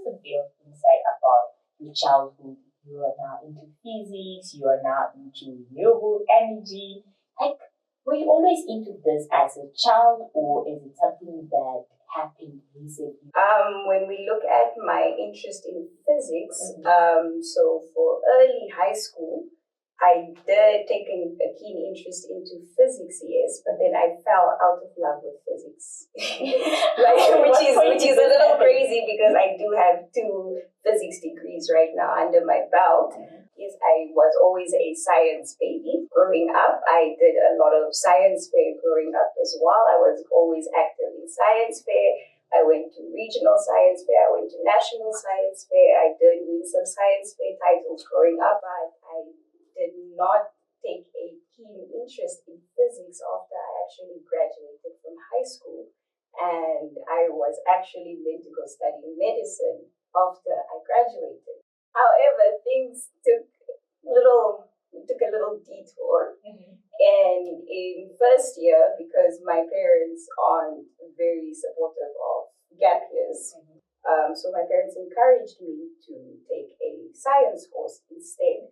us a bit of insight about your childhood. You are now into physics, you are now into renewable energy. Like, were you always into this as a child, or is it something that happened recently? When we look at my interest in physics, so for early high school, I did take a keen interest into physics, yes, but then I fell out of love with physics, which is a little crazy because I do have 2 physics degrees right now under my belt. Yes, I was always a science baby growing up. I did a lot of science fair growing up as well. I was always active in science fair. I went to regional science fair. I went to national science fair. I did win some science fair titles growing up, but I did not take a keen interest in physics after I actually graduated from high school. And I was actually meant to go study medicine after I graduated. However, things took a little detour. And in first year, because my parents aren't very supportive of gap years, so my parents encouraged me to take a science course instead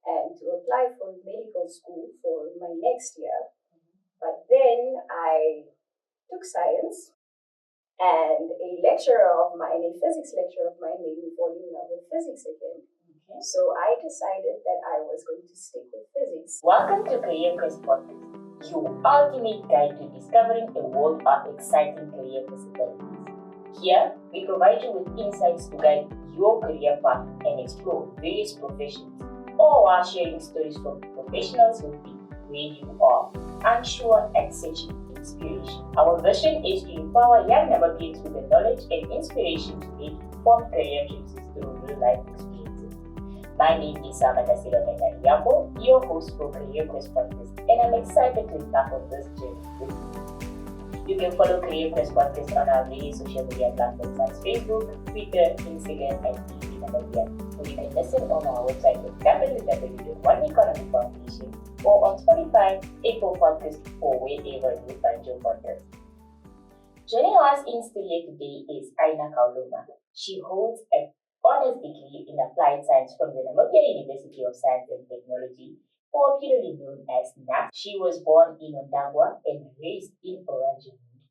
and to apply for medical school for my next year. But then I took science, and a physics lecturer of mine made me fall in love with physics again. Okay. So I decided that I was going to stick with physics. Welcome to Career Quest Podcast, your ultimate guide to discovering a world of exciting career possibilities. Here, we provide you with insights to guide your career path and explore various professions, all while sharing stories from professionals who be where you are, unsure and searching for inspiration. Our vision is to empower young Namibians with the knowledge and inspiration to make informed career choices through real-life experiences. My name is Selma Ndasilohenda Iyambo, your host for Career Quest Podcast, and I'm excited to embark on this journey with you. You can follow Career Quest Podcast on our various social media platforms like Facebook, Twitter, Instagram, and TV Namibia. Or you can listen on our website at www.oneeconomyfoundation or on Spotify, Apple Podcasts, or wherever you find your podcast. Joining us in studio today is Aina Kauluma. She holds an honors degree in applied science from the Namibia University of Science and Technology, popularly known as NAP. She was born in Ondangwa and raised in Oranjemund.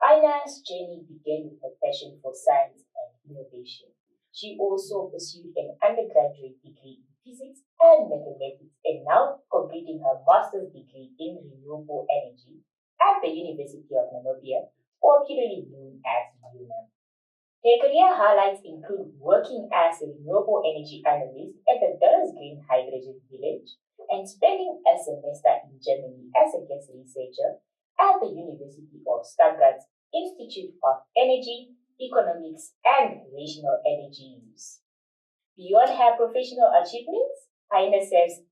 Aina's journey began with her passion for science and innovation. She also pursued an undergraduate degree in physics and mathematics and now completing her master's degree in renewable energy at the University of Namibia, popularly known as UNAM. Her career highlights include working as a renewable energy analyst at the Daures Green Hydrogen Village and spending a semester in Germany as a guest researcher at the University of Stuttgart's Institute of Energy, Economics, and Regional Energy Use. Beyond her professional achievements, Aina serves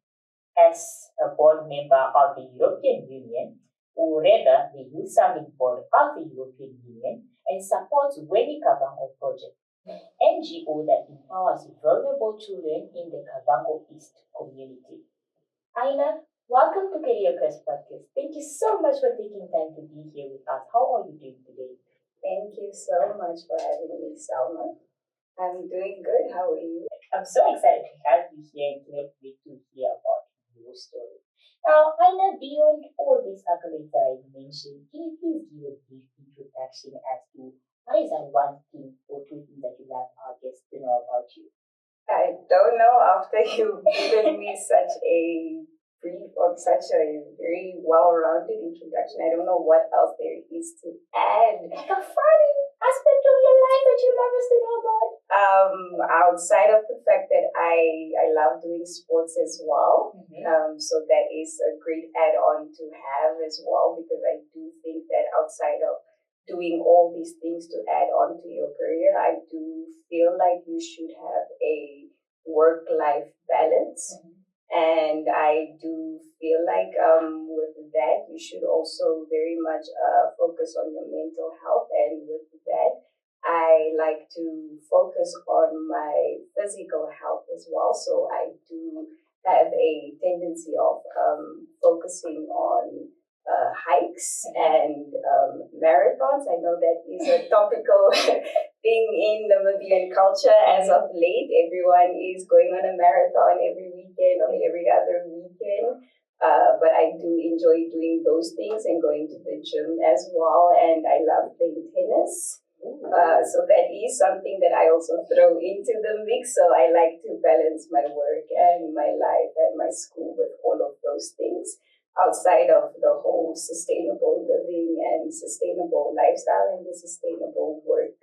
as a board member of the European Union, or rather the Youth Summit Board of the European Union, and supports Weni Kavango Project, an NGO that empowers vulnerable children in the Kavango East community. Aina, welcome to Career Quest Podcast. Thank you so much for taking time to be here with us. How are you doing today? Thank you so much for having me, Selma. I'm doing good. How are you? I'm so excited to have you here and can't wait to hear about your story. Now, Aina, beyond all these accolades that I mentioned, can you please give a brief introduction as to what is that one thing or 2 things that you like our guests to know about you? I don't know, after you've given me such a brief or such a very well-rounded introduction, I don't know what else there is to add. Like a fun aspect of your life that you love us to know about? Outside of the fact that I love doing sports as well, so that is a great add-on to have as well, because I do think that outside of doing all these things to add on to your career, I do feel like you should have a work-life balance. And I do feel like with that, you should also very much focus on your mental health. And with that, I like to focus on my physical health as well. So I do have a tendency of focusing on hikes and marathons. I know that is a topical thing in Namibian culture as of late. Everyone is going on a marathon every weekend or every other weekend. But I do enjoy doing those things and going to the gym as well. And I love playing tennis. So that is something that I also throw into the mix. So I like to balance my work and my life and my school with all of those things outside of the whole sustainable living and sustainable lifestyle and the sustainable work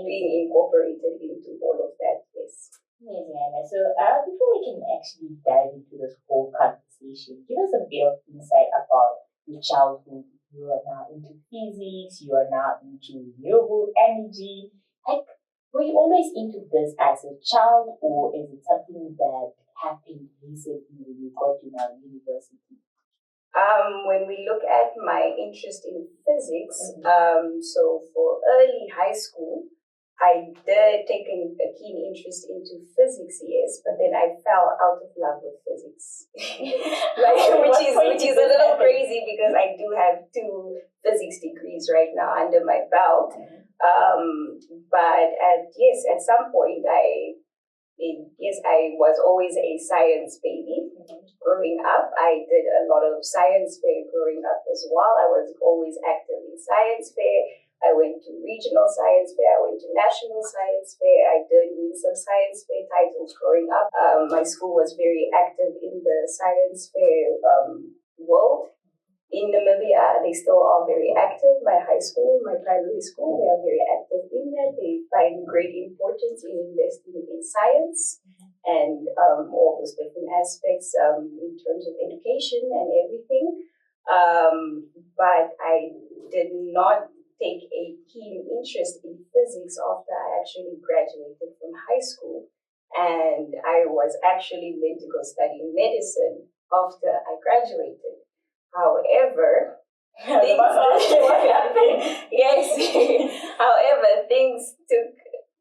being incorporated into all of that. Yes. Amazing, Anna. So before we can actually dive into this whole conversation, give us a bit of insight about your childhood. You are now into physics, you are now into renewable energy. Like, were you always into this as a child, or is it something that happened recently when you got to now university? When we look at my interest in physics, so for early high school, I did take a keen interest into physics, yes, but then I fell out of love with physics, which is a little crazy because I do have 2 physics degrees right now under my belt. But at some point, I was always a science baby. Growing up, I did a lot of science fair growing up as well. I was always active in science fair. I went to regional science fair. I went to national science fair. I did win some science fair titles growing up. My school was very active in the science fair world. In Namibia, they still are very active. My high school, my primary school, they are very active in that. They find great importance in investing in science and all those different aspects in terms of education and everything. But I did not take a keen interest in physics after I actually graduated from high school. And I was actually meant to go study medicine after I graduated. However, yes. However, things took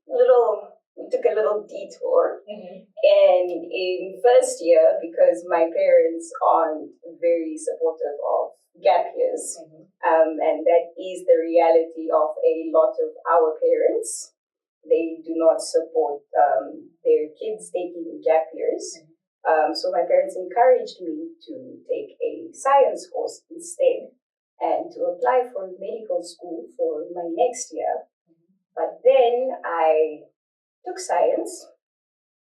a little detour. And in first year, because my parents aren't very supportive of gap years, and that is the reality of a lot of our parents. They do not support their kids taking gap years. So my parents encouraged me to take a science course instead and to apply for medical school for my next year. But then I took science,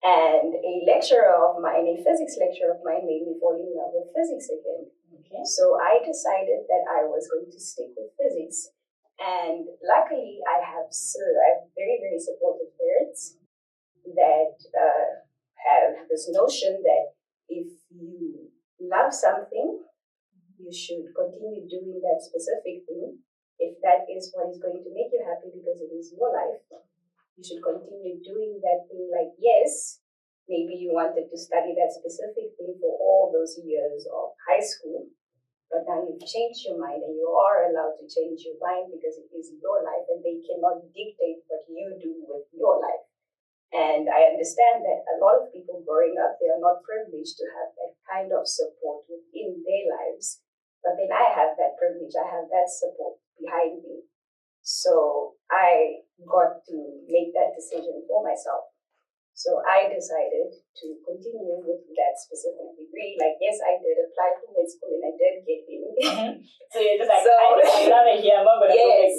and a lecturer of mine, a physics lecturer of mine, made me fall in love with physics again. Okay. So I decided that I was going to stick with physics. And luckily, I have very, very supportive parents that have this notion that if you love something, you should continue doing that specific thing. If that is what is going to make you happy because it is your life, you should continue doing that thing. Like, yes, maybe you wanted to study that specific thing for all those years of high school, but now you've changed your mind, and you are allowed to change your mind because it is your life and they cannot dictate what you do with your life. And I understand that a lot of people growing up, they are not privileged to have that kind of support within their lives. But then I have that privilege, I have that support behind me. So I got to make that decision for myself. So I decided to continue with that specific degree. Like, yes, I did apply for med school and I did get in. So you're just like, I love it here, but yes.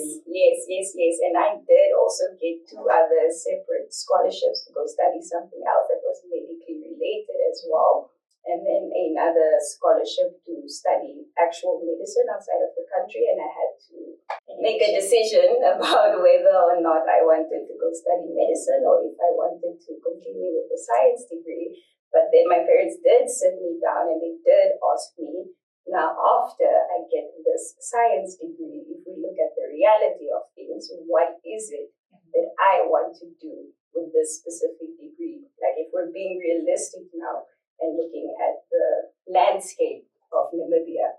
And I did also get 2 other separate scholarships to go study something else that was medically related as well. And then another scholarship to study actual medicine outside of the country. And I had to make a decision about whether or not I wanted to go study medicine or if I wanted to continue with the science degree. But then my parents did sit me down and they did ask me, now after I get this science degree, if we look at the reality of things, what is it that I want to do with this specific degree? Like, if we're being realistic now and looking at the landscape of Namibia,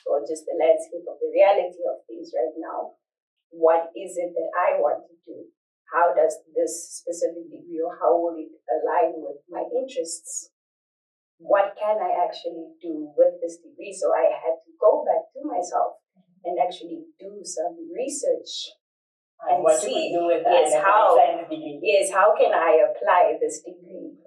or just the landscape of the reality of things right now, what is it that I want to do? How does this specific degree, or how will it align with my interests? what can I actually do with this degree? So I had to go back to myself and actually do some research and what see, you could do with how can I apply this degree?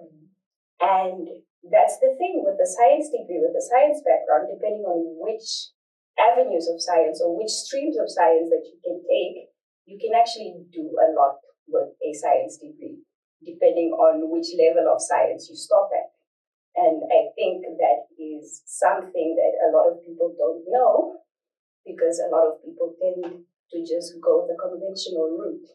And that's the thing with the science degree, with the science background, depending on which avenues of science or which streams of science that you can take, you can actually do a lot with a science degree, depending on which level of science you stop at. And I think that is something that a lot of people don't know, because a lot of people tend to just go the conventional route.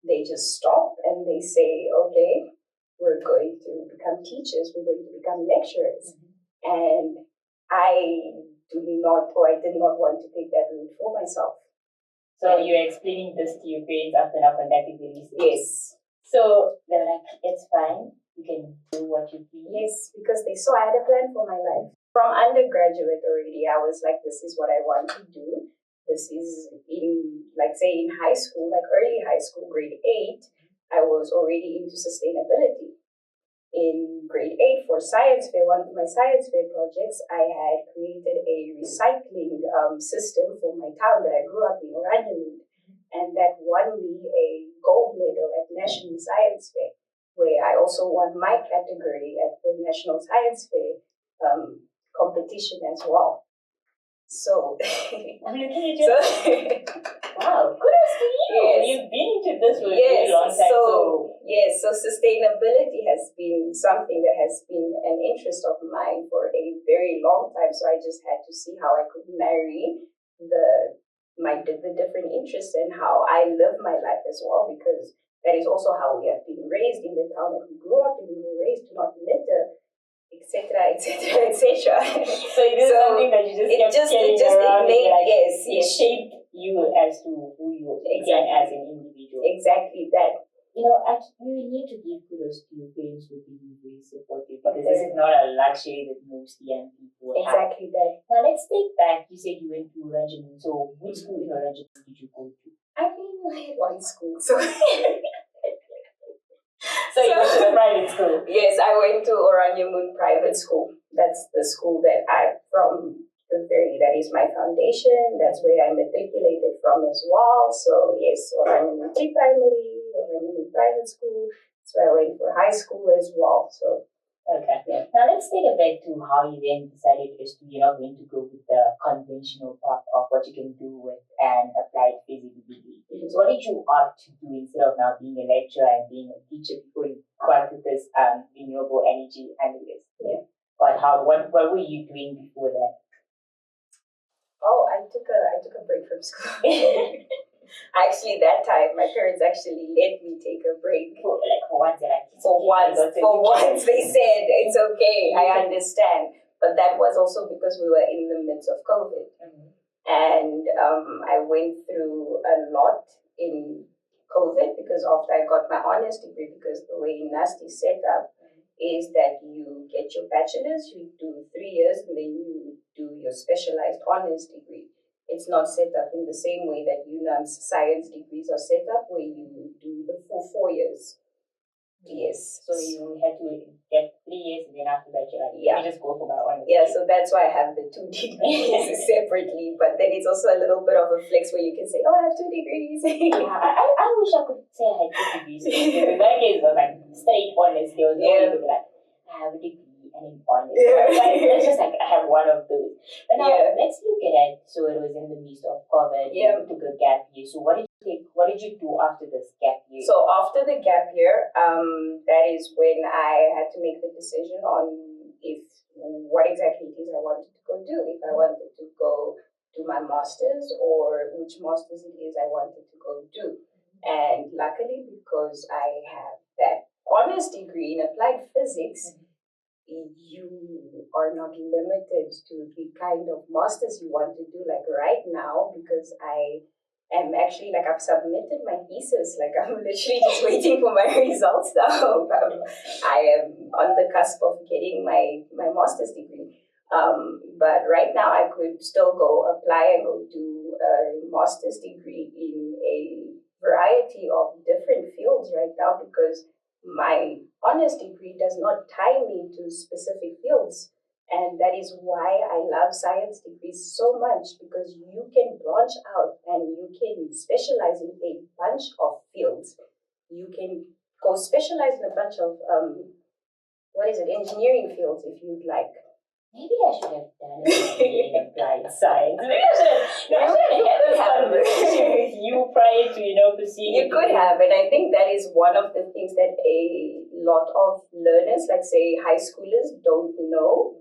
They just stop and they say, okay, we're going to become teachers, we're going to become lecturers. And I did not want to take that route for myself. So you're explaining this to your parents after now conducting the research? Yes. So they're like, it's fine, you can do what you please? Yes, because they saw I had a plan for my life. From undergraduate already, I was like, this is what I want to do. This is in high school, like early high school, grade 8, I was already into sustainability. In grade 8 for science fair, one of my science fair projects, I had created a recycling system for my town that I grew up in, Renewable, and that won me a gold medal at National Science Fair, where I also won my category at the National Science Fair competition as well. So I'm looking at you. Wow, kudos to you. Yes. You've been into this for a very long time. So sustainability has been something that has been an interest of mine for a very long time. So I just had to see how I could marry the different interests and how I live my life as well, because that is also how we have been raised in the town that we grew up in. We were raised to not litter, etc., etc., etc. So it is something that you just it shaped you as to who you are as an individual. Exactly that. You need to give kudos to your parents for being very supportive, because this is not a luxury that most young people have. Exactly that. Now let's take back. You said you went to Oranjemund. So which school in Oranjemund did you go to? I only had one school, so. So you went to a private school? Yes, I went to Oranjemund Private School. That's the school that that is my foundation. That's where I matriculated from as well. So yes, Oranjemund Primary, Oranjemund Private School. So I went for high school as well. So okay. Yeah. Now let's take it back to how you then decided you're not going to go with the conventional path of what you can do with an applied physics degree. So what did you opt to do instead of now being a lecturer and being a teacher before you got with this renewable energy analyst? Yeah. But what were you doing before that? Oh, I took a break from school. Actually, that time my parents actually let me take a break. For once, they said it's okay. I understand, but that was also because we were in the midst of COVID, and I went through a lot in COVID because after I got my honors degree, because the way NAST is set up is that you get your bachelor's, you do 3 years, and then you do your specialized honors degree. It's not set up in the same way that UNAM's science degrees are set up, where you do the full 4 years. Yes. So you had to get 3 years, and then after that, you just go for my honors. Yeah, so that's why I have the 2 degrees separately. But then it's also a little bit of a flex where you can say, oh, I have 2 degrees. I wish I could say I had 2 degrees. In my case, it was like straight honors. There was no way to be like, I have a degree and an honors. It's just like I have one of those. But now let's look at it. So it was in the midst of COVID. You took a gap year. So what did you do after this gap year? So after the gap year, that is when I had to make the decision on what exactly it is I wanted to go do. If I wanted to go do my master's, or which master's it is I wanted to go do. And luckily, because I have that honors degree in applied physics, you are not limited to the kind of masters you want to do. Like right now, because I am actually I've submitted my thesis. I'm literally just waiting for my results now. I am on the cusp of getting my master's degree. But right now I could still go apply and go do a master's degree in a variety of different fields right now, because my honors degree does not tie me to specific fields. And that is why I love science degrees so much, because you can branch out and you can specialize in a bunch of fields. You can go specialize in a bunch of engineering fields if you'd like. Maybe I should have done it in applied science. Maybe I should have. No, I should have had this conversation with you prior to pursuing. You could have, and I think that is one of the things that a lot of learners, like say high schoolers, don't know.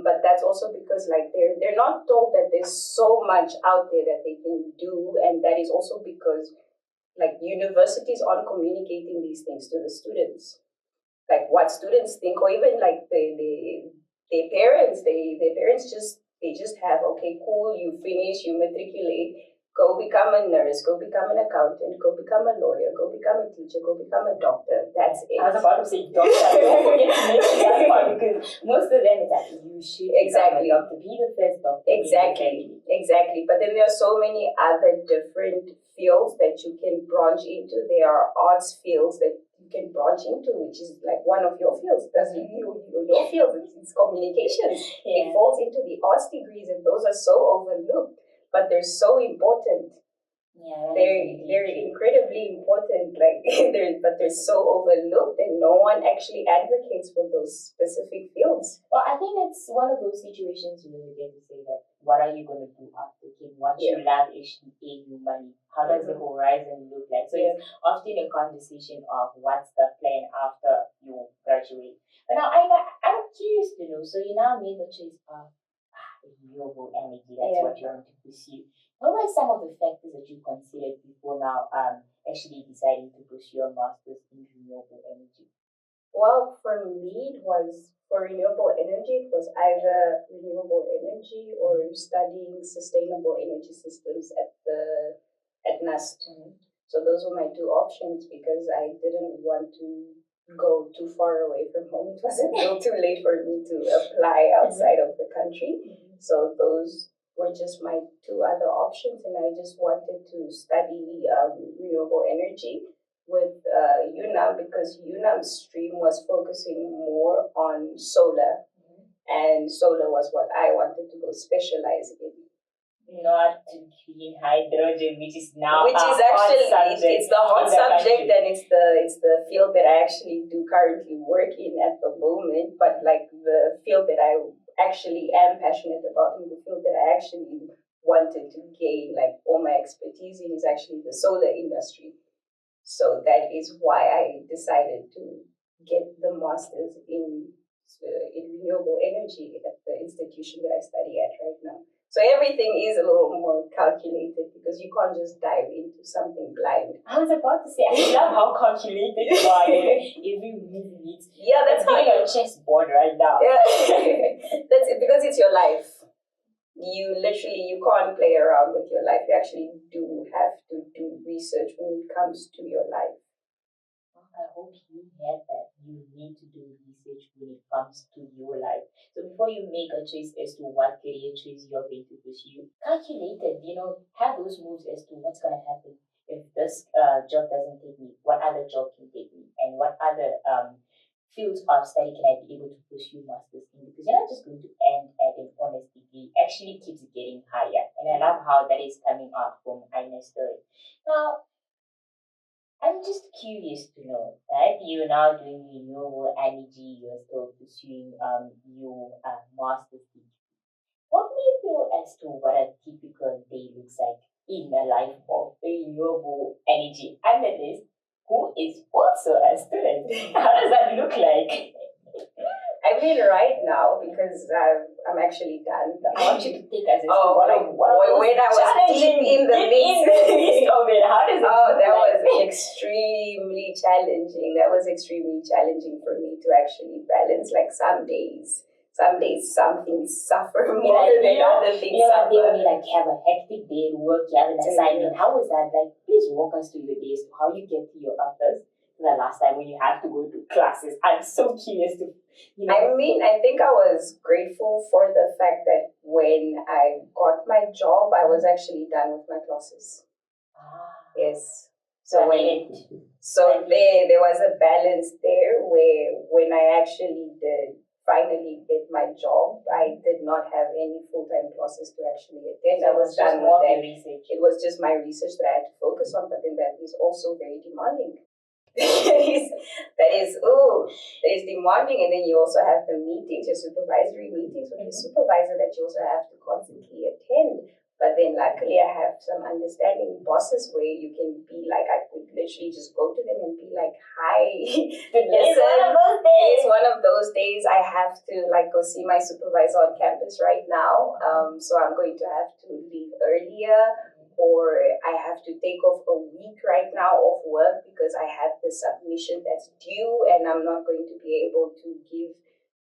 But that's also because like they're not told that there's so much out there that they can do, and that is also because like universities aren't communicating these things to the students, like what students think, or even like their parents. Their parents just have, okay, cool, you finish, you matriculate, go become a nurse, go become an accountant, go become a lawyer, go become a teacher, go become a doctor. That's it. I was about to say doctor. Don't forget to mention that part, because most of them is that you should exactly become a doctor, be the first doctor. Exactly. But then there are so many other different fields that you can branch into. There are arts fields that you can branch into, which is like one of your fields. That's your field. It's communications. Yeah. It falls into the arts degrees, and those are so overlooked, but they're so important. Yeah, they're incredibly important. Like but they're so overlooked, and no one actually advocates for those specific fields. Well, I think it's one of those situations where you get to say that, what are you going to do after kid? What you love actually pay you money? How does the horizon look like? So it's often a conversation of what's the plan after you graduate. But now, I'm curious to know. So you now made the choice of renewable energy. That's what you want to pursue. What were some of the factors that you considered before now actually deciding to pursue your master's in renewable energy? Well, for me, for renewable energy, it was either renewable energy or studying sustainable energy systems at NUST. So those were my two options, because I didn't want to go too far away from home. It was a little too late for me to apply outside of the country. So those were just my two other options, and I just wanted to study renewable energy with UNAM, because UNAM's stream was focusing more on solar, and solar was what I wanted to go specialize in. Not green hydrogen, which is actually hot subject. It's the hot subject, and it's the field that I actually do currently work in at the moment. But like the field that I actually am passionate about, and the field that I actually wanted to gain like all my expertise in, is actually the solar industry. So that is why I decided to get the master's in renewable energy at the institution that I study at right now. So everything is a little more calculated, because you can't just dive into something blind. I was about to say, I love how calculated you are. Every move needs. Yeah, that's how you're a chessboard right now. Yeah, that's it, because it's your life. You can't play around with your life. You actually do have to do research when it comes to your life. I hope you had that. You need to do research when it comes to your life. So before you make a choice as to what career choice you're going to pursue, calculate it, have those moves as to what's going to happen. If this job doesn't take me, what other job can take me? And what other fields of study can I be able to pursue masters in? Because you're not just going to end at an honest degree. It actually keeps getting higher. And I love how that is coming out from Aina's story. Now, I'm just curious to know that you're now doing renewable energy, you're still pursuing your master's degree. What do you feel as to what a typical day looks like in the life of a renewable energy analyst who is also a student? How does that look like? I mean, right now, because I'm actually done. I want you to take us as when I was deep in the midst of it. How does it look that like? was extremely challenging. That was extremely challenging for me to actually balance. Like some days some things suffer more than other things suffer. They will like have a hectic day at work, you have an assignment. How was that? Like, please walk us through your days, how you get to your office. The last time when you have to go to classes. I'm so curious to, I mean, I think I was grateful for the fact that when I got my job, I was actually done with my classes. Yes. So there was a balance there where when I actually did finally get my job, I did not have any full-time classes to actually attend. I was done with that. It was just my research that I had to focus on, but then that is also very demanding. that is demanding, and then you also have the meetings, your supervisory meetings with your supervisor that you also have to constantly attend. But then luckily I have some understanding bosses where you can be like, I could literally just go to them and be like, hi, it's one of those days I have to like go see my supervisor on campus right now. So I'm going to have to leave earlier, or I have to take off a week right now of work because I have the submission that's due and I'm not going to be able to give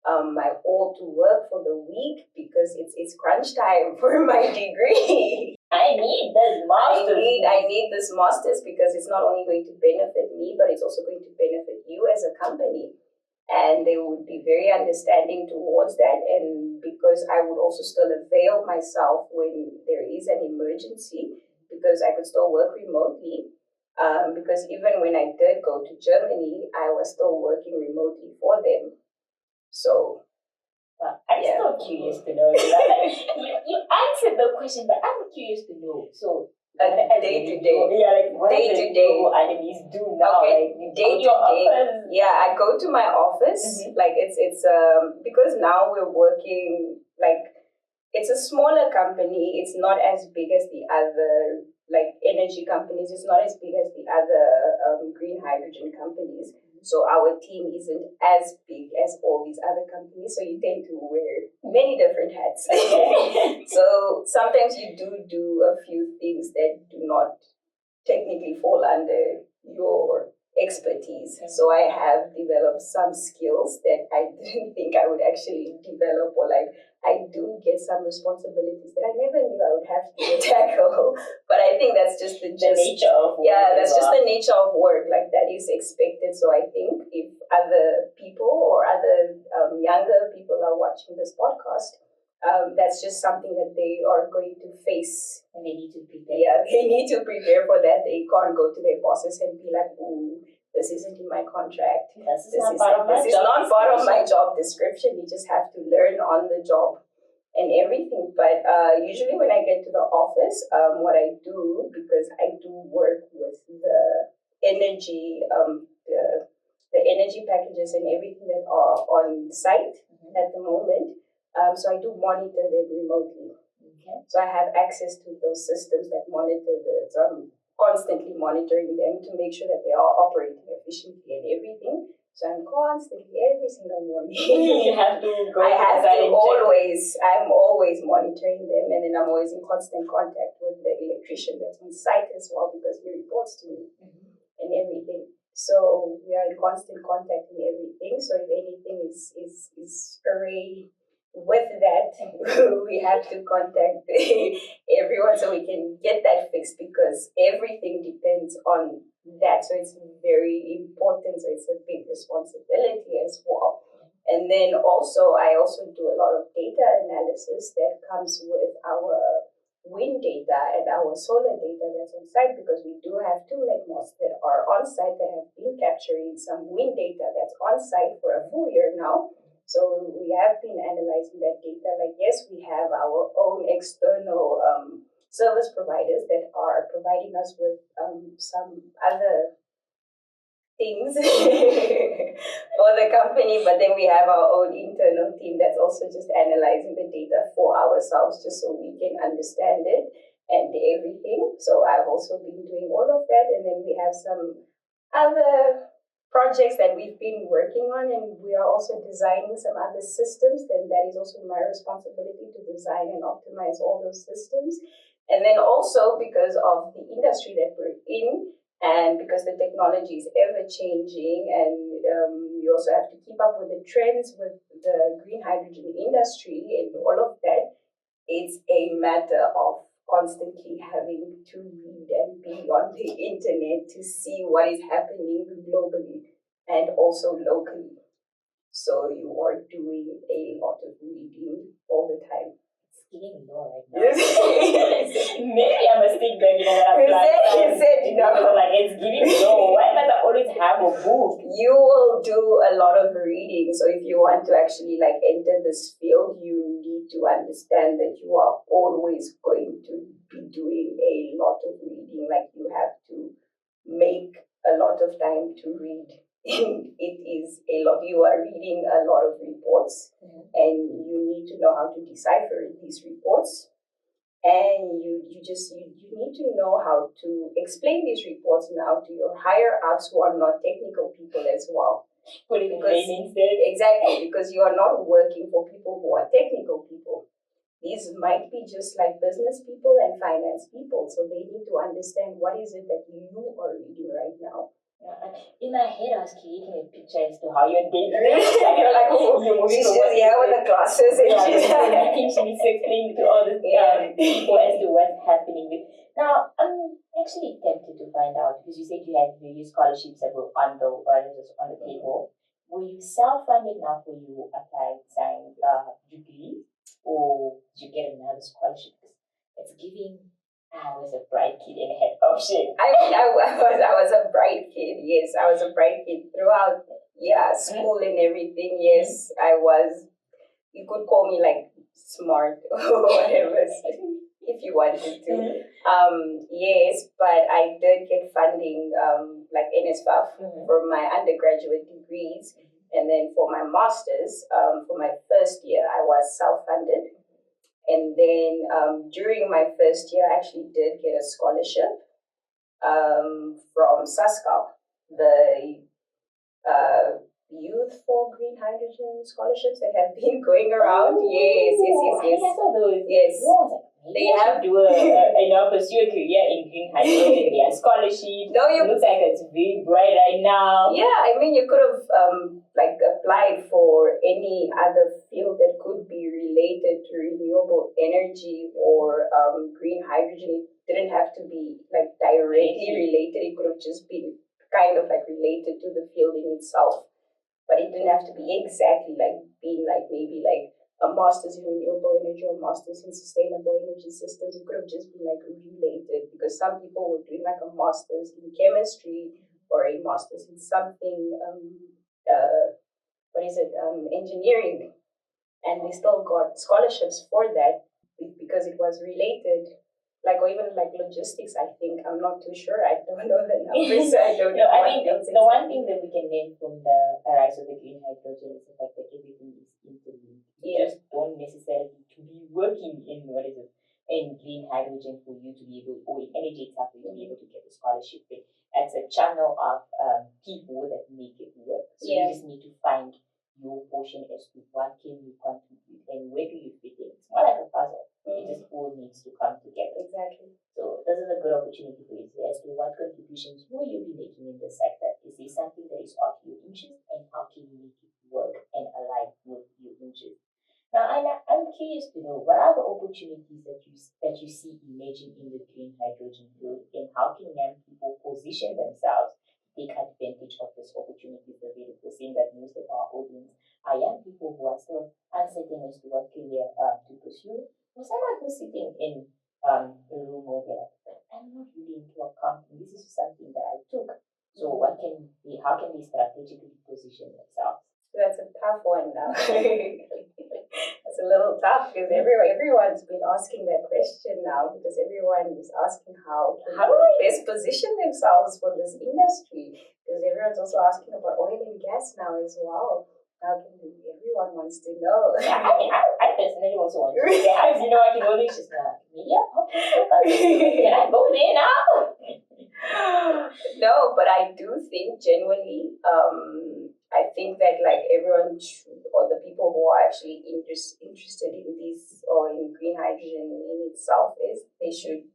my all to work for the week because it's crunch time for my degree. I need this master's. I need this master's because it's not only going to benefit me, but it's also going to benefit you as a company. And they would be very understanding towards that. And because I would also still avail myself when there is an emergency, because I could still work remotely. Because even when I did go to Germany, I was still working remotely for them. So, I'm still curious to know. You answered the question, but I'm curious to know. So, day to day. What day to day analysts do now? Okay, day to day. Yeah, I go to my office. Like it's because now we're working like it's a smaller company. It's not as big as the other like energy companies. It's not as big as the other green hydrogen companies. So our team isn't as big as all these other companies. So you tend to wear many different hats. So sometimes you do a few things that do not technically fall under your expertise. So I have developed some skills that I didn't think I would actually develop, or like I do get some responsibilities that I never knew I would have to tackle. But I think that's just the nature of work. Yeah, that's just the nature of work. Like that is expected. So I think if other people or other younger people are watching this podcast, that's just something that they are going to face. And they need to prepare. Yeah, they need to prepare for that. They can't go to their bosses and be like, ooh, this isn't in my contract. This is not part of my job description. You just have to learn on the job and everything. But usually when I get to the office, what I do, because I do work with the energy, the energy packages and everything that are on site at the moment, so I do monitor them remotely. Okay. So I have access to those systems that monitor the. So I'm constantly monitoring them to make sure that they are operating efficiently and everything. So I'm constantly every single morning. You have to go. I'm always monitoring them, and then I'm always in constant contact with the electrician that's on site as well because he reports to me and everything. So we are in constant contact and everything. So if anything is array with that, we have to contact everyone so we can get that fixed because everything depends on that. So it's very important. So it's a big responsibility as well. And then also, I also do a lot of data analysis that comes with our wind data and our solar data that's on site because we do have two MECMOS that are on site that have been capturing some wind data that's on site for a full year now. So we have been analyzing that data. Like, yes, we have our own external service providers that are providing us with some other things for the company, but then we have our own internal team that's also just analyzing the data for ourselves just so we can understand it and everything. So I've also been doing all of that, and then we have some other projects that we've been working on, and we are also designing some other systems. Then that is also my responsibility to design and optimize all those systems. And then also because of the industry that we're in, and because the technology is ever changing, and you also have to keep up with the trends with the green hydrogen industry and all of that, it's a matter of constantly having to read and be on the internet to see what is happening globally and also locally. So you are doing a lot of reading all the time. giving law right now. Maybe I must think that, when I apply. You said, like, it's giving law. Why must I always have a book? You will do a lot of reading. So if you want to actually like enter this field, you need to understand that you are always going to be doing a lot of reading. Like you have to make a lot of time to read. It is a lot. You are reading a lot of reports, and you need to know how to decipher these reports. And you need to know how to explain these reports now to your higher ups who are not technical people as well. Put it in plain instead. Exactly, because you are not working for people who are technical people. These might be just like business people and finance people, so they need to understand what is it that you are reading right now. In my head, I was creating a picture as to how your day Really? You're like, oh, she's just here with the glasses. And I think she needs to explain to all the people as to what's happening. Now, I'm actually tempted to find out, because you said you had various scholarships that were on the table. Were you self-funded now for you applied science degree, or did you get another scholarship? It's giving. I was a bright kid and had options. I mean, I was a bright kid. Yes, I was a bright kid throughout. Yeah, school and everything. Yes, I was. You could call me like smart or whatever if you wanted to. Yes, but I did get funding like NSFAF for my undergraduate degrees, and then for my masters. For my first year, I was self-funded. And then during my first year, I actually did get a scholarship from SASCAL, the Youth for Green Hydrogen scholarships that have been going around. Yes. I saw those. Yes. They have to pursue a career in green hydrogen. They are scholarship. No, it looks like it's very bright right now. Yeah, I mean, you could have applied for any other field that could be related to renewable energy or green hydrogen. It didn't have to be like directly related. It could have just been kind of like related to the field in itself. But it didn't have to be exactly like being like maybe like a master's in renewable energy or master's in sustainable energy systems. It could have just been like related, because some people were doing like a master's in chemistry or a master's in something engineering, and they still got scholarships for that because it was related. Like, or even like logistics, I think. I'm not too sure. I don't know the numbers. I don't know. I mean, the one thing that we can learn from the rise of the green hydrogen is the fact that everything is interlinked. You just don't necessarily to be working in in green hydrogen for you to be able, or in energy itself for you to be able to get the scholarship. It's a channel of people that make it work. So you just need to find your portion as to what can you contribute and where do you fit in. It's more like a puzzle. It just all needs to come together. Exactly. So this is a good opportunity for you to ask what contributions will you be making in this sector? Is there something that is of your interest, and how can you make it work and align with your interest? Now, I'm curious to know, what are the opportunities that you see emerging in the green hydrogen field, and how can young people position themselves to take advantage of this opportunity available, seeing that most of our audience are young people who are still uncertain as to what career to pursue? For someone who's sitting in a room where they're like, I'm not really into accounting, this is something that I took. So how can they strategically position themselves? That's a tough one now. That's a little tough, because everyone's been asking that question now, because everyone is asking how do they best position themselves for this industry, because everyone's also asking about oil and gas now as well. Everyone wants to know. I personally also want to know. As you know, I can only just media. Okay, can I go there now? No, but I do think genuinely, I think that like everyone or the people who are actually interested in this or in green hydrogen in itself, is they should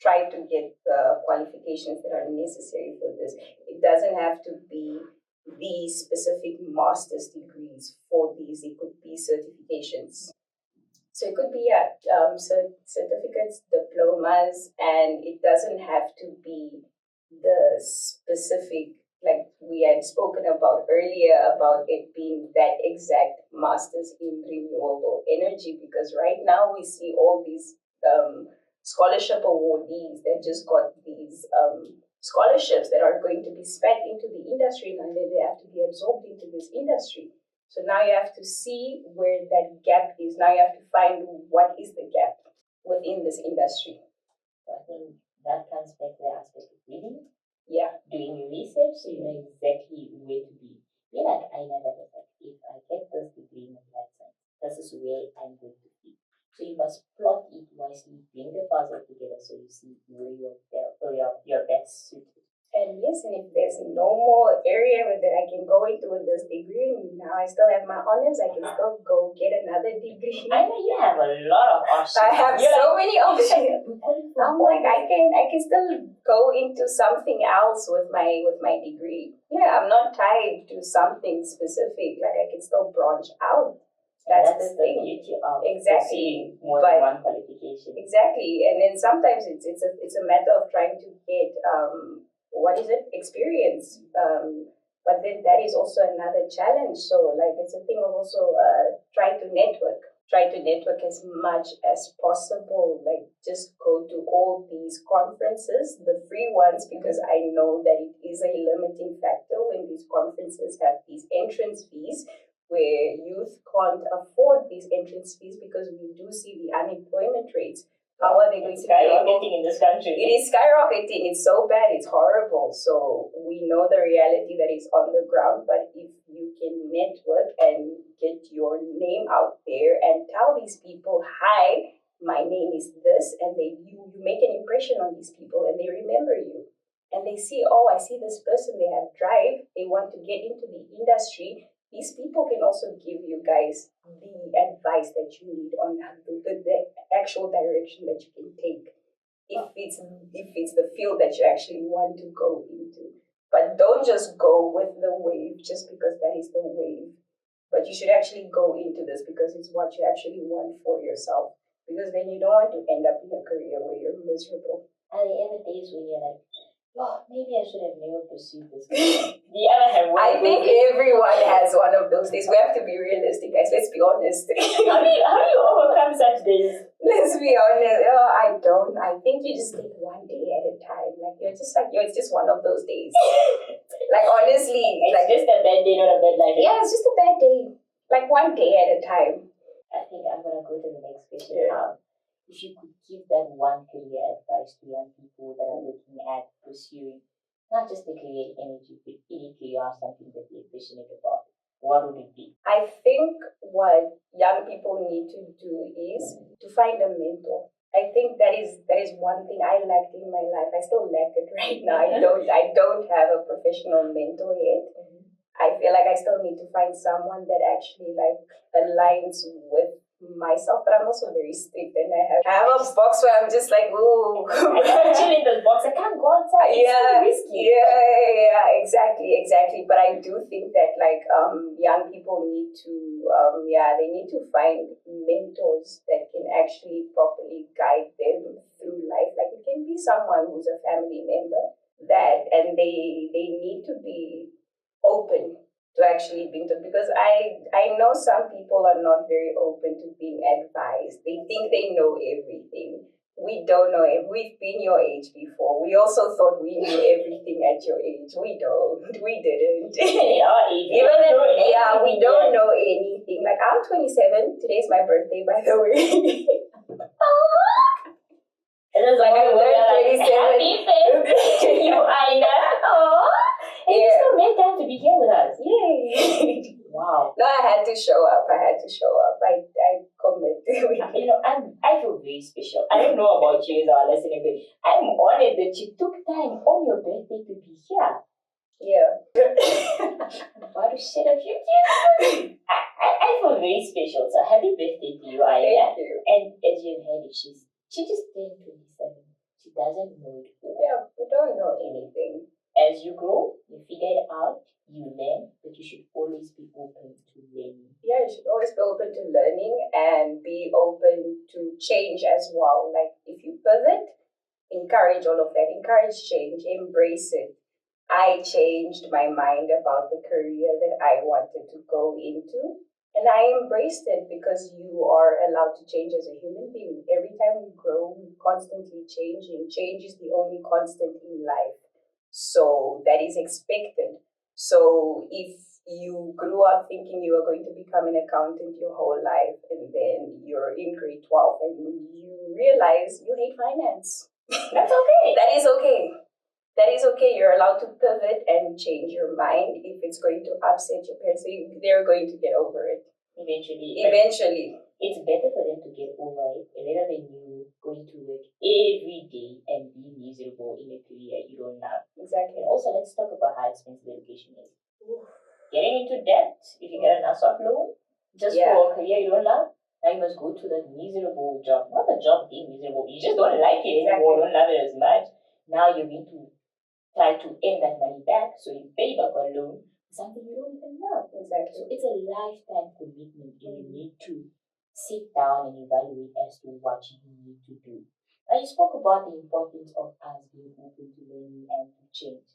try to get the qualifications that are necessary for this. It doesn't have to be the specific master's degrees for these. It could be certifications. So it could be certificates, diplomas, and it doesn't have to be the specific, like we had spoken about about earlier about it being that exact masters in renewable energy, because right now we see all these scholarship awardees that just got these scholarships that are going to be spent into the industry, and then they have to be absorbed into this industry. So now you have to see where that gap is. Now you have to find what is the gap within this industry. I think that comes back to the aspect of reading. Yeah. Doing your research so you know exactly where to be. Be like Aina that was like, if I get this degree in life science, this is where I'm going to be. So you must plot it wisely, bring the puzzle together so you see where you're best suited. And yes, and if there's no more area that I can go into with this degree, now I still have my honors, I can still go get another degree. I know you have a lot of options. I have many options. I'm like, I can still go into something else with my degree. Yeah, I'm not tied to something specific. Like, I can still branch out. That's the thing. Beauty of exactly more than one qualification. Exactly, and then sometimes it's a matter of trying to get experience. But then that is also another challenge. So like, it's a thing of also try to network as much as possible. Like, just go to all these conferences, the free ones, because I know that it is a limiting factor when these conferences have these entrance fees, where youth can't afford these entrance fees because we do see the unemployment rates. How are they going to be skyrocketing in this country? It is skyrocketing. It's so bad. It's horrible. So we know the reality that is on the ground. But if you can network and get your name out there and tell these people, "Hi, my name is this," and you make an impression on these people, and they remember you, and they see, "Oh, I see this person. They have drive. They want to get into the industry." These people can also give you guys the advice that you need on the actual direction that you can take, if it's the field that you actually want to go into. But don't just go with the wave just because that is the wave. But you should actually go into this because it's what you actually want for yourself. Because then you don't want to end up in a career where you're miserable. Are there ever days when you're like, oh, maybe I should have never pursued this? Do you ever have one? I think everyone has one of those days. We have to be realistic, guys. Let's be honest. How do you overcome such days? Let's be honest. Oh, I don't. I think you just take one day at a time. Like, it's just one of those days. Like, honestly, it's just a bad day, not a bad life. Yeah, it's just a bad day. Like, one day at a time. I think I'm gonna go to the next question. Yeah. If you could give that one career advice to young people that are looking at pursuing not just the career energy, but any career or something that they're passionate about, what would it be? I think what young people need to do is to find a mentor. I think that is one thing I lacked in my life. I still lack it right now. I don't have a professional mentor yet. I feel like I still need to find someone that actually like aligns with myself, but I'm also very strict, and I have a box where I'm just like, ooh, I can't chill in this box. I can't go outside. It's so risky. Yeah, exactly. But I do think that like young people need to they need to find mentors that can actually properly guide them through life. Like, it can be someone who's a family member and they need to be open to actually being told, because I know some people are not very open to being advised. They think they know everything. We don't know it. We've been your age before. We also thought we knew everything at your age. We don't. We didn't. We don't know anything. Like, I'm 27. Today's my birthday, by the way. It is like I turned 27. Happy birthday, you Aina. And you still made time to be here with us. Yay! Wow. No, I had to show up. I commit. I feel very special. I don't know about you as our listener, but I'm honored that you took time on your birthday to be here. Yeah. I'm about to shed a few tears. I feel very special. So happy birthday to you, Aina. Thank you. And as you've heard, she just turned 27. She doesn't know it all. Yeah, we don't know anything. As you grow, you figure it out, you learn, but you should always be open to learning. Yeah, you should always be open to learning and be open to change as well. Like, if you pivot, encourage all of that. Encourage change, embrace it. I changed my mind about the career that I wanted to go into. And I embraced it because you are allowed to change as a human being. Every time we grow, we constantly changing. Change is the only constant in life. So that is expected. So if you grew up thinking you were going to become an accountant your whole life, and then you're in grade 12 and you realize you hate finance, That's okay. that is okay. That is okay. You're allowed to pivot and change your mind if it's going to upset your parents. They're going to get over it. Eventually. Eventually. It's better for them to get over it rather than you going to work every day and be miserable in a career you don't love. Exactly. And also, let's talk about how expensive education is. Getting into debt, if you get an asset loan, just for a career you don't love, now you must go to that miserable job. Not a job being miserable, you just don't like it anymore, don't love it as much. Now you're going to try to earn that money back, so you pay back a loan, something you don't even love. Exactly. So it's a lifetime commitment, and you need to sit down and evaluate as to what you need to do. Now you spoke about the importance of us being open to learning and to change.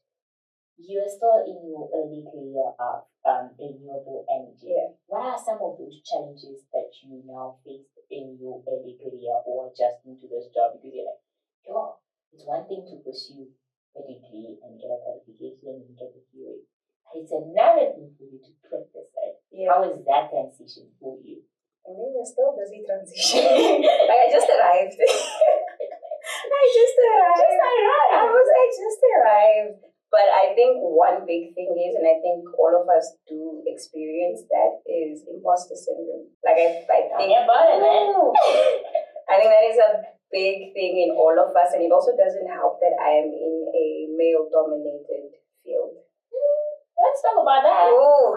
You are still in your early career of renewable energy. Yeah. What are some of those challenges that you now face in your early career or adjusting to this job? Because you're like, yo, it's one thing to pursue a degree and get a qualification and get the theory. It's another thing for you to practice it. Yeah. How is that transition for you? I mean, we're still busy transitioning. Like, I just arrived. I just arrived. But I think one big thing is, and I think all of us do experience that, is imposter syndrome. Like, I think about it, man. I think that is a big thing in all of us, and it also doesn't help that I am in a male-dominated field. Let's talk about that. Ooh.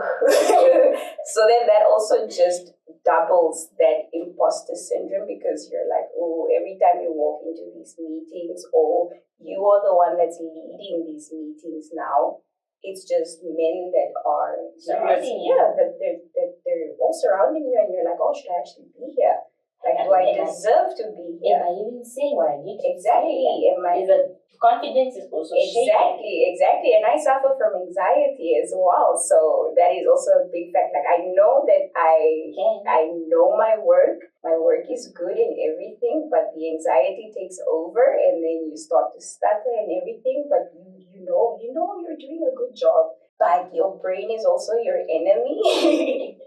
So then that also just doubles that imposter syndrome, because you're like, oh, every time you walk into these meetings, or you are the one that's leading these meetings now, it's just men that are surrounding you. Yeah, that they're all surrounding you, and you're like, oh, should I actually be here? Like, do I deserve to be here? Am I even saying what I need to Exactly. say? The confidence is also shaken. Exactly. And I suffer from anxiety as well. So that is also a big fact. Like, I know that I know my work. My work is good and everything, but the anxiety takes over, and then you start to stutter and everything, but you know you're doing a good job. But your brain is also your enemy.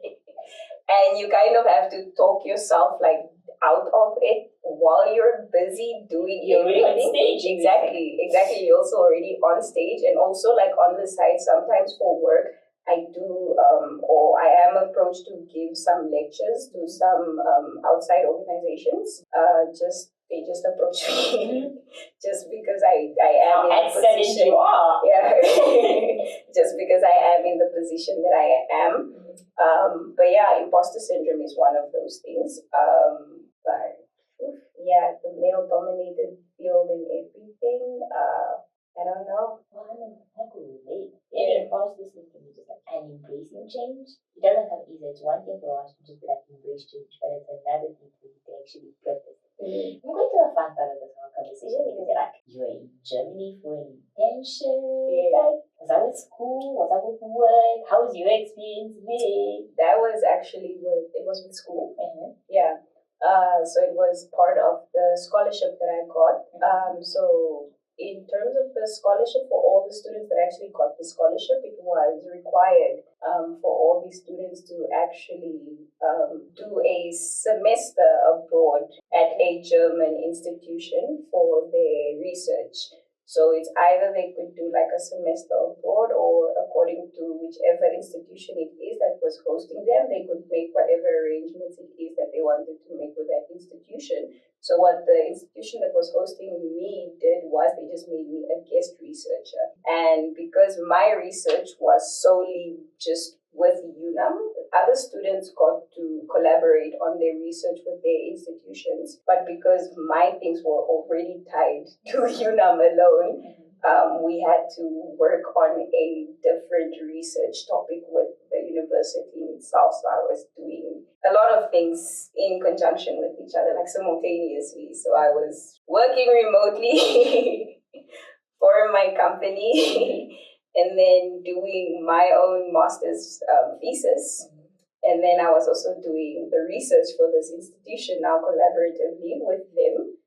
And you kind of have to talk yourself like out of it while you're busy doing You're already on stage. Exactly. You're also already on stage, and also like on the side sometimes for work. I do, or I am approached to give some lectures to some outside organizations. They just approach me just because I am in the position. You are. Yeah, just because I am in the position that I am. But yeah, imposter syndrome is one of those things. But yeah, the male-dominated field and everything. I don't know. Well, I mean, I could relate. Yeah, imposter syndrome is just like an embracing change. It doesn't come easy. It's one thing for us to just like embrace change, but it's another thing for you to actually practice. I'm going to the fun part of this whole conversation because you're like, you were in Germany for an internship. Like, was that with school? Was that with work? How was your experience there? That was actually it was with school. Yeah. So it was part of the scholarship that I got. So in terms of the scholarship, for all the students that actually got the scholarship, it was required for all these students to actually do a semester abroad at a German institution for their research. So it's either they could do like a semester abroad, or according to whichever institution it is that was hosting them, they could make whatever arrangements it is that they wanted to make with that institution. So what the institution that was hosting me did was they just made me a guest researcher. And because my research was solely just with UNAM, other students got to collaborate on their research with their institutions. But because my things were already tied to UNAM alone, we had to work on a different research topic with the university itself. So I was doing a lot of things in conjunction with each other, like simultaneously. So I was working remotely for my company. and then doing my own master's thesis. And then I was also doing the research for this institution now collaboratively with them.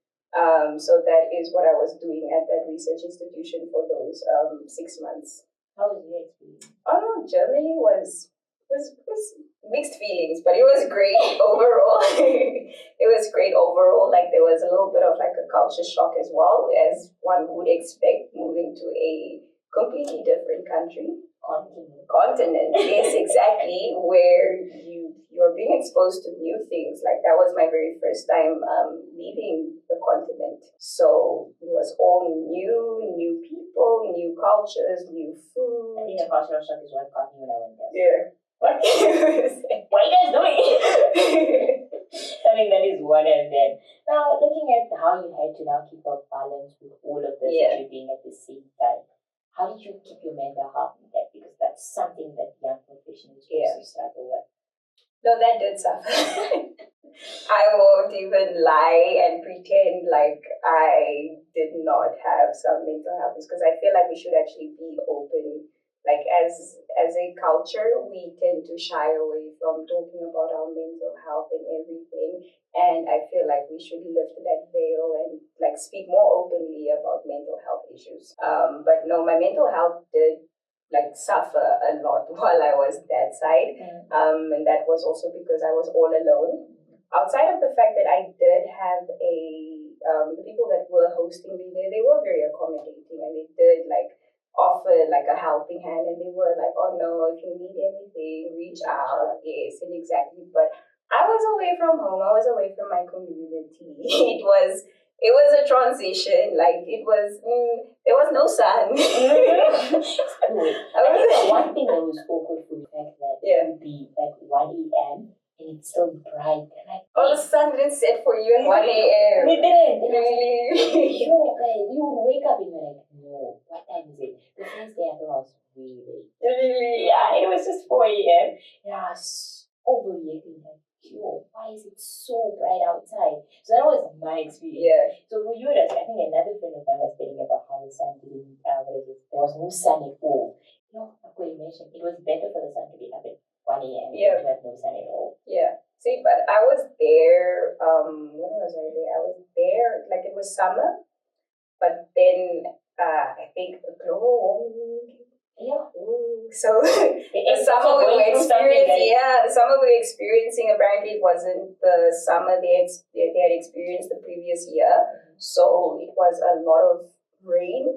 So that is what I was doing at that research institution for those 6 months. How was your experience? Oh no, Germany was mixed feelings, but it was great overall. It was great overall. Like there was a little bit of like a culture shock as well, as one would expect moving to a completely different country. Continent, yes, exactly, where you're being exposed to new things. Like that was my very first time leaving the continent. So it was all new people, new cultures, new food. I think the cultural shock is what got me when I went there. Yeah. What? What are you guys doing? I mean, that is one. And then now looking at how you had to now keep a balance with all of this that you're doing at the same time. How did you keep your mental health intact? Because that's something that young professionals also struggle with. No, that did suffer. I won't even lie and pretend like I did not have some mental health because I feel like we should actually be open. Like as a culture, we tend to shy away from talking about our mental health and everything. And I feel like we should lift that veil and like speak more openly about mental health issues. But no, my mental health did like suffer a lot while I was that side. And that was also because I was all alone. Outside of the fact that I did have the people that were hosting me there, they were very accommodating and they did like offer like a helping hand, and they were like, oh no, if you need anything, reach out. Yes, and exactly. But I was away from home, I was away from my community. It was a transition. Like it was there was no sun. I think the one thing that was awkward for me, like that would be like 1 a.m. and it's still bright. And like, the sun didn't set for you at 1 a.m. We didn't. Really? Sure, okay. You would wake up and you're like, no, what time is it? The first day I thought I was really late. Really? Yeah, it was just 4 a.m. And I was overreacting like, yo, why is it so bright outside? So that was my experience. Yeah. So for you, I think another friend of mine was telling about how the sun didn't, there was no sun at all. You know, I could imagine it was better for the sun to be up at 1 a.m. than to have no sun at all. Yeah. See, but I was there, when was I there? I was there, like it was summer, but then I think global warming. Yeah. So the summer we were experiencing, the summer we were experiencing, apparently it wasn't the summer they had experienced the previous year. So it was a lot of rain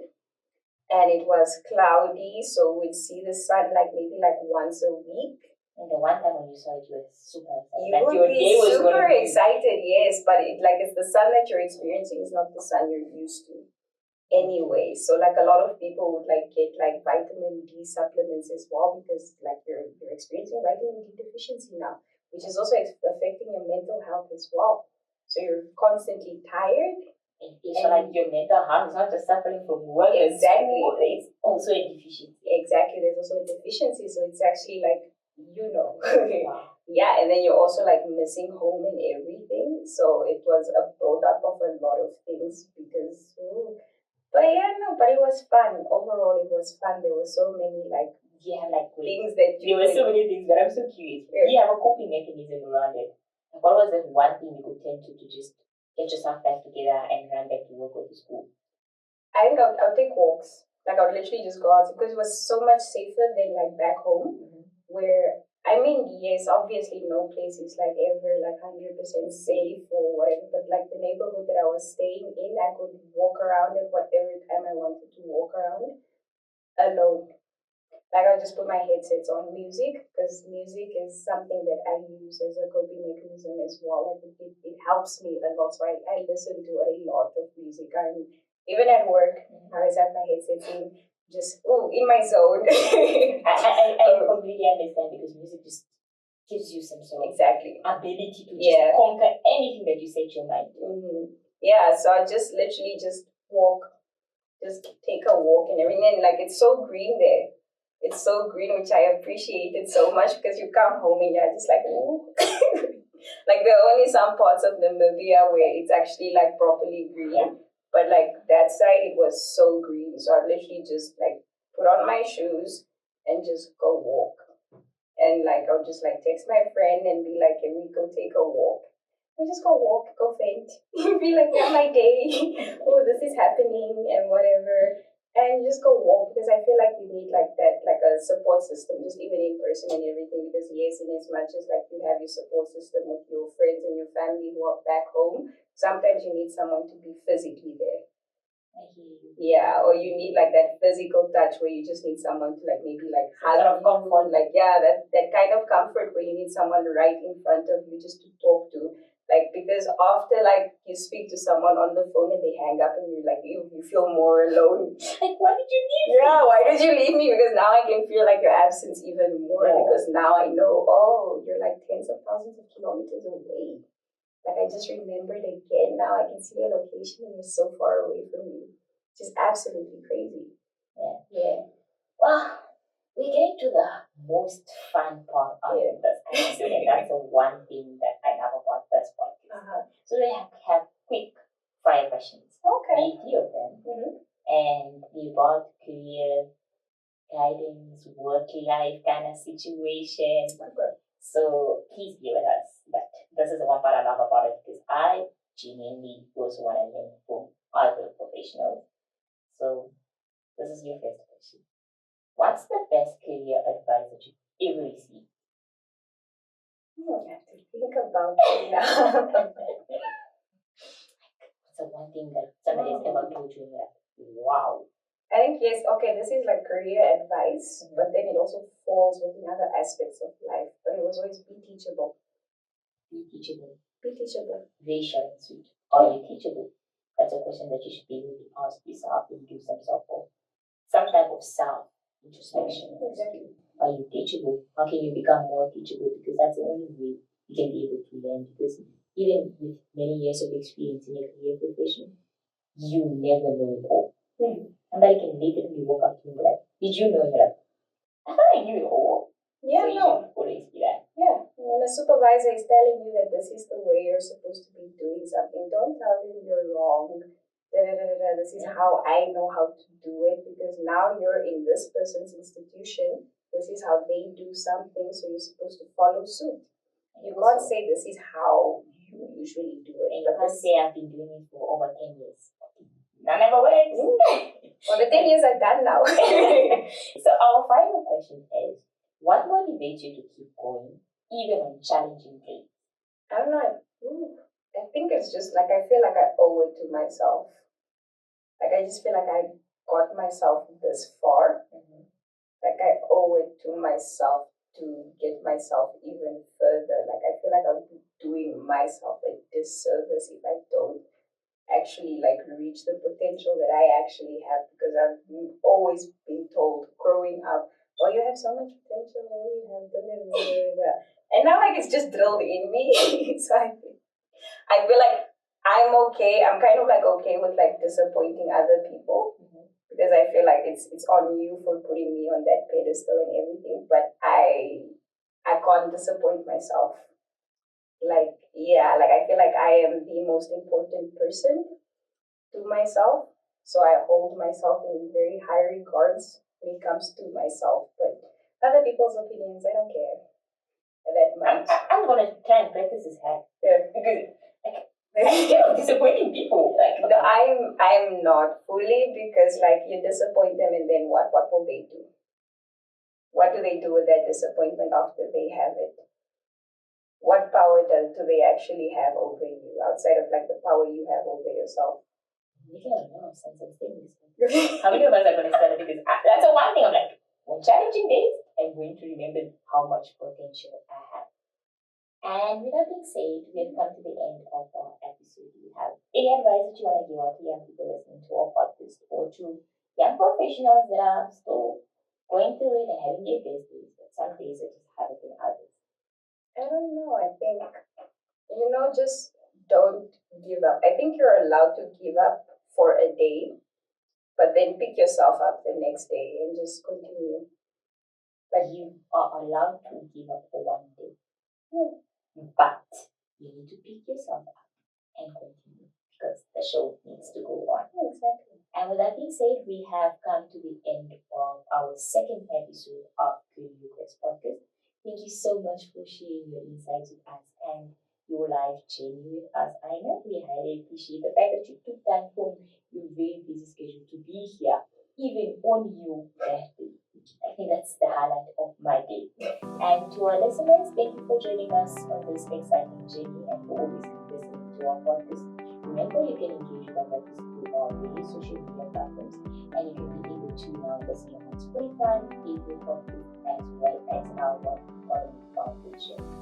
and it was cloudy. So we'd see the sun like maybe like once a week. And the one time when you saw it, you were super excited. You would be super excited, yes, but it's the sun that you're experiencing is not the sun you're used to. Anyway, so like a lot of people would like get like vitamin D supplements as well because like you're experiencing vitamin D deficiency now, which is also affecting your mental health as well. So you're constantly tired. So like your mental health is not just suffering from work. Exactly. It's also a deficiency. Exactly. There's also a deficiency. So it's actually like, yeah, and then you're also like missing home and everything. So it was a build-up of a lot of things because. But it was fun. Overall, it was fun. There were so many things that there were so many things, but I'm so curious. Do you have a coping mechanism around it? What was that one thing you could tend to just get yourself back together and run back to work or to school? I think I would take walks. Like I would literally just go out because it was so much safer than like back home, where I mean, yes, obviously no place is like ever like 100% safe or whatever, but like the neighborhood that I was staying in, I could walk around at whatever time I wanted to walk around alone. Like I just put my headsets on music because music is something that I use as a coping mechanism as well. Like it helps me a lot. So I listen to a lot of music. Even at work, I always have my headsets in. Just in my zone. I completely understand because music just gives you some sort of ability to just conquer anything that you set your mind to. Yeah, so I just literally just walk, just take a walk and everything. And like it's so green there. It's so green, which I appreciate it so much because you come home and you're just like, ooh. Like there are only some parts of Namibia where it's actually like properly green. Yeah. But like that side, it was so green. So I literally just like put put on my shoes, and just go walk. And like I'll just like text my friend and be like, can we go take a walk? We just go walk, go faint. Be like, yeah, my day. Oh, this is happening and whatever. And just go walk because I feel like you need like that, like a support system, just even in person and everything. Because yes, in as much as like you have your support system with your friends and your family who are back home, sometimes you need someone to be physically there. I hear you. Yeah, or you need like that physical touch where you just need someone to like maybe like Some sort of comfort. like yeah, that kind of comfort where you need someone right in front of you just to talk to. Like because after like you speak to someone on the phone and they hang up and you like you feel more alone. Like, why did you leave me? Yeah, why did you leave me? Because now I can feel like your absence even more because now I know, oh, you're like tens of thousands of kilometers away. Like I just remembered again. Now I can see your location and you're so far away from me. Which is absolutely crazy. Yeah. Well, we're getting to the most fun part of this episode, and that's the one thing that I love about this podcast. So we have quick fire questions. Okay. Be three of them. And we about career guidance, work life kind of situation. Okay. So please be with us. But this is the one part I love about it because I genuinely also want to learn from other professionals. So this is your first question. What's the best career advice that you've ever received? I have to think about it now. What's the one thing that somebody has ever told you and you're like, wow? I think yes, okay, this is like career advice, but then it also falls within other aspects of life. But it was always be teachable. Be teachable. Be teachable. Very short and sweet. Are you teachable? That's a question that you should be able to ask yourself and do some type of self introspection. Exactly. Are you teachable? How can you become more teachable? Because that's the only way you can be able to learn. Because even with many years of experience in your career profession, you never know it all. Somebody can literally walk up to you and be like, did you know? You're like, I thought I knew it all. Yeah, so you no. should always be that. Yeah. When a supervisor is telling you that this is the way you're supposed to be doing something, don't tell them you're wrong. This is how I know how to do it because now you're in this person's institution. This is how they do something, so you're supposed to follow suit. You can't say this is how you usually do it. And you can't say I've been doing it for over 10 years. That never works. Well, the 10 years are done now. So our final question is, what motivates you to keep going, even on challenging days? I don't know. I think it's just like I feel like I owe it to myself. Like I just feel like I got myself this far. Like I owe it to myself to get myself even further. Like I feel like I'm doing myself a disservice if I don't actually like reach the potential that I actually have because I've always been told growing up, oh, you have so much potential, oh, you have and now like it's just drilled in me. So I feel like I'm okay. I'm kind of like okay with like disappointing other people because I feel like it's on you for putting me on that pedestal and everything. But I can't disappoint myself. Like I feel like I am the most important person to myself. So I hold myself in very high regards when it comes to myself. But other people's opinions, I don't care that much. I'm gonna try and practice this hack. Yeah. Because like disappointing people. Like no, I'm not fully because like you disappoint them and then what will they do? What do they do with that disappointment after they have it? What power do they actually have over you outside of like the power you have over yourself? You can have no sense of things. How many of us are going to stand it? Because that's the one thing I'm like, on challenging days, I'm going to remember how much potential I have. And with that being said, we have come to the end of our episode. Do you have any advice that you want to give out to young people listening to our podcast or to young professionals that are still going through it and having their best days, but some days are just harder than others? I don't know. I think, just don't give up. I think you're allowed to give up for a day, but then pick yourself up the next day and just continue. But you are allowed to give up for one day. But you need to pick yourself up and continue because the show needs to go on. Exactly. And With that being said, we have come to the end of our second episode of Renewable podcast. Thank you so much for sharing your insights with us and your life journey with us, Aina. We highly appreciate the fact that you took time from your very busy schedule to be here, even on your birthday. I think that's the highlight of my day. And to our listeners, thank you for joining us on this exciting journey and for always listening to our podcast. Remember, you can engage with our podcast through our various social media platforms, and you can be able to now listen on Spotify, Apple Podcasts, as well as our Foundation.